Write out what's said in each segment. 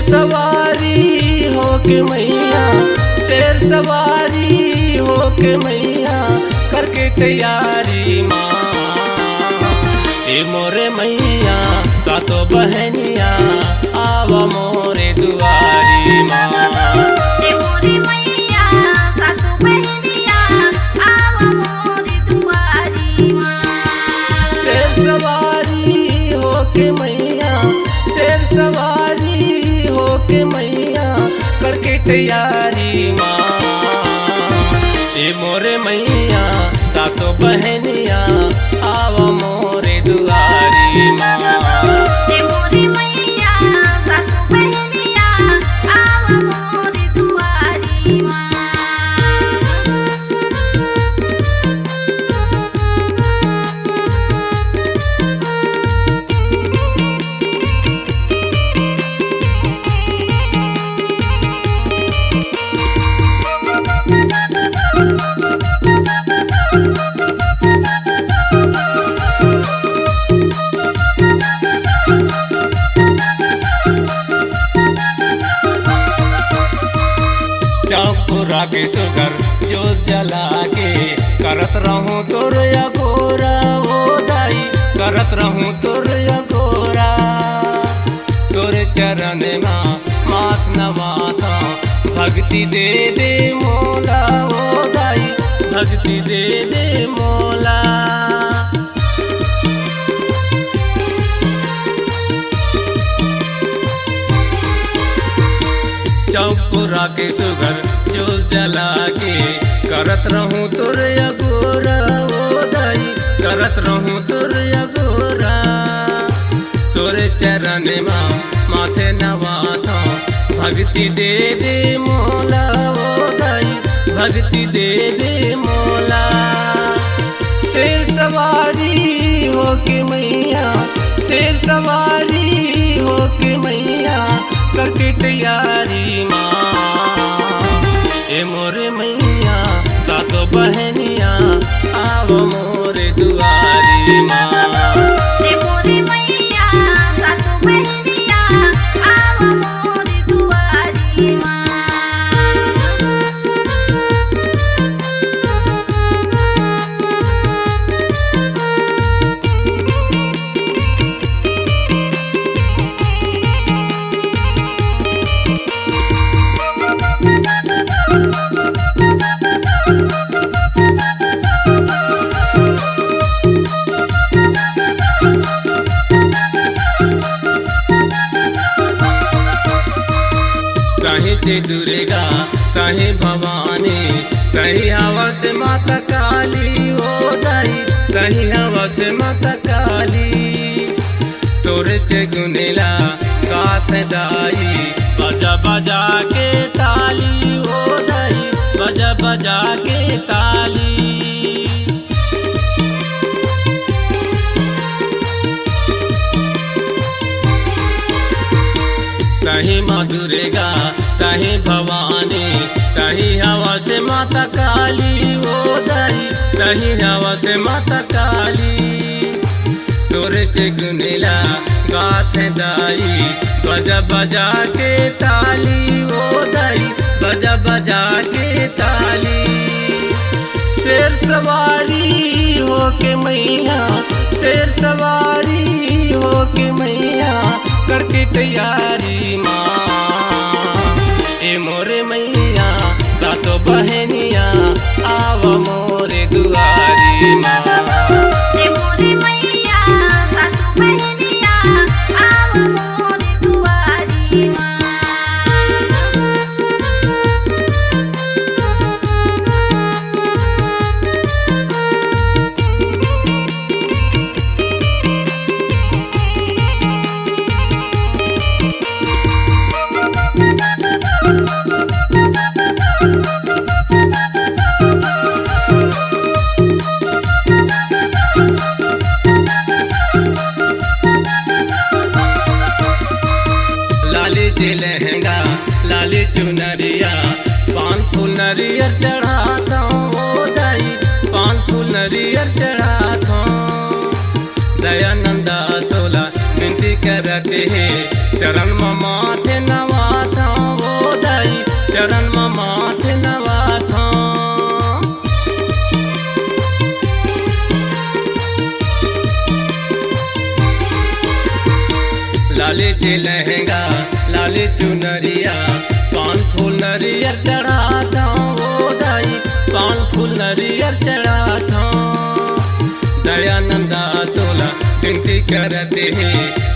सवारी होके मैया, शेर सवारी होके मैया, करके तैयारी माँ। ए मोरे मैया सातो बहनिया, आवा मोरे दुआरी माँ। ए मोरे मैया सातो बहनिया, आवा मोरे दुआरी माँ। शेर सवारी होके मैया, शेर सवारी होके मैया, करके तैयारी माँ। ए मोरे मैया सातो बहनिया, आवा मोरे दुआरी माँ। ए मोरे मैया सातो बहनिया, आवा मोरे दुआरी माँ। चौपुरा के सुगर जो जला के, करत रहूं तोर अघोरा ओ दाई, करत रहूं तोर अघोरा। तोरे चरण माँ मात नवाता, भक्ति दे दे मोला ओ दाई, भक्ति दे दे मोला। चौपुरा के सुगर जो जला के, करत रहूं तोर अघोरा ओ दाई, करत रहूं तोर अघोरा। तोरे चरण माँ माथे नवाता, भक्ति दे दे मोला ओ दाई, भक्ति दे दे मोला। शेर सवारी होके मैया, शेर सवारी होके मैया, करके तैयारी माँ। ए मोरे मैया सातो बहनिया, आवा मोरे दुआरी माँ। ए मोरे मैया सातो बहनिया, आवा मोरे दुआरी माँ। कहीं से दुर्गा कहीं भवानी, कहीं हवा से माता काली हो दाई, कहीं हवा से माता काली। तोरे से गुनेला गाथ दाई, बजा बजा के ताली हो दाई, बजा बजा के ताली। कहीं माँ दुर्गा कहीं भवानी, कहीं हवा से माता काली ओ दाई, कहीं हवा से माता काली। तोरे से गुनेला गाथ दाई, बजा बजा के ताली ओ दाई, बजा बजा के ताली। शेर सवारी होके मैया, शेर सवारी होके मैया, करके तैयारी माँ। ए मोरे मैया सातो बहनिया, आवा मोरे दुआरी माँ। ए मोरे मैया सातो बहनिया, आवा मोरे दुआरी माँ। लाली लहंगा लाली चुनरिया, पान फूल नरियर चढ़ाता हूँ दाई, पान फूल नरियर चढ़ाता हूँ। दयानंदा तोला विनती करते हैं, चरण में माथे नवा लाली चे लहंगा लाली चुनरिया पान फूल नरियर चढ़ाता ओ दाई पान फूल नरियर चढ़ाता दयानंदा तोला विनती करते है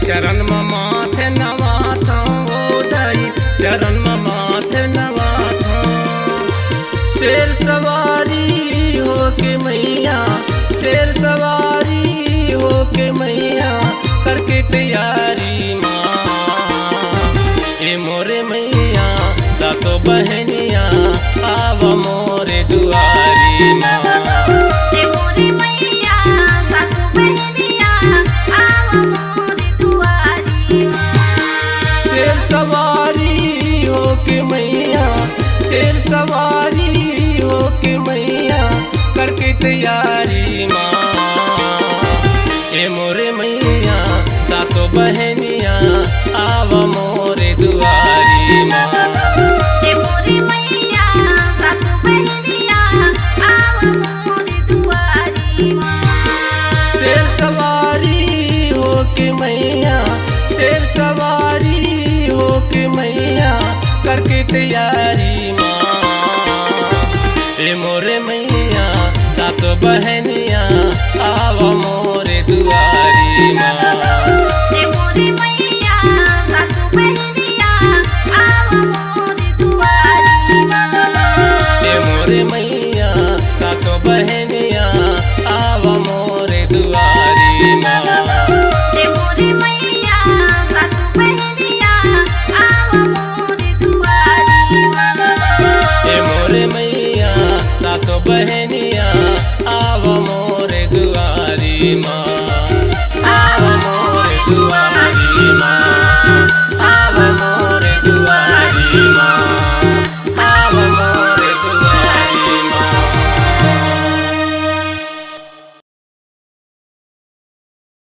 चरण में माथे नवाता ओ दाई चरण में माथे नवाता शेर सवारी हो के मैया शेर सवारी हो के मैया करके तैयारी माँ ए मोरे मैया सातो बहनिया आव मोरे दुआरी माँ ए मोरे मैया सातो बहनिया आव मोरे दुआरी माँ शेर सवारी हो के मैया शेर सवारी हो के मैया करके तैयारी माँ ए मोरे मैया सातो बहनिया आव मोरे दुआरी माँ ए मोरे मैया सातो बहनिया आव मोरे दुआरी माँ शेर सवारी हो के मैया शेर सवारी हो के मैया करके तैयारी माँ ए मोरे मैया सातो बहनिया आव मोरे दुआरी माँ ए मोरे मैया सातो बहनिया आव मोरे दुआरी माँ ए मोरे मैया सातो बहनिया आव मोरे दुआरी माँ ए मोरे मैया सातो बहनिया आव मोरे दुआरी माँ ए मोरे मैया सातो बहनिया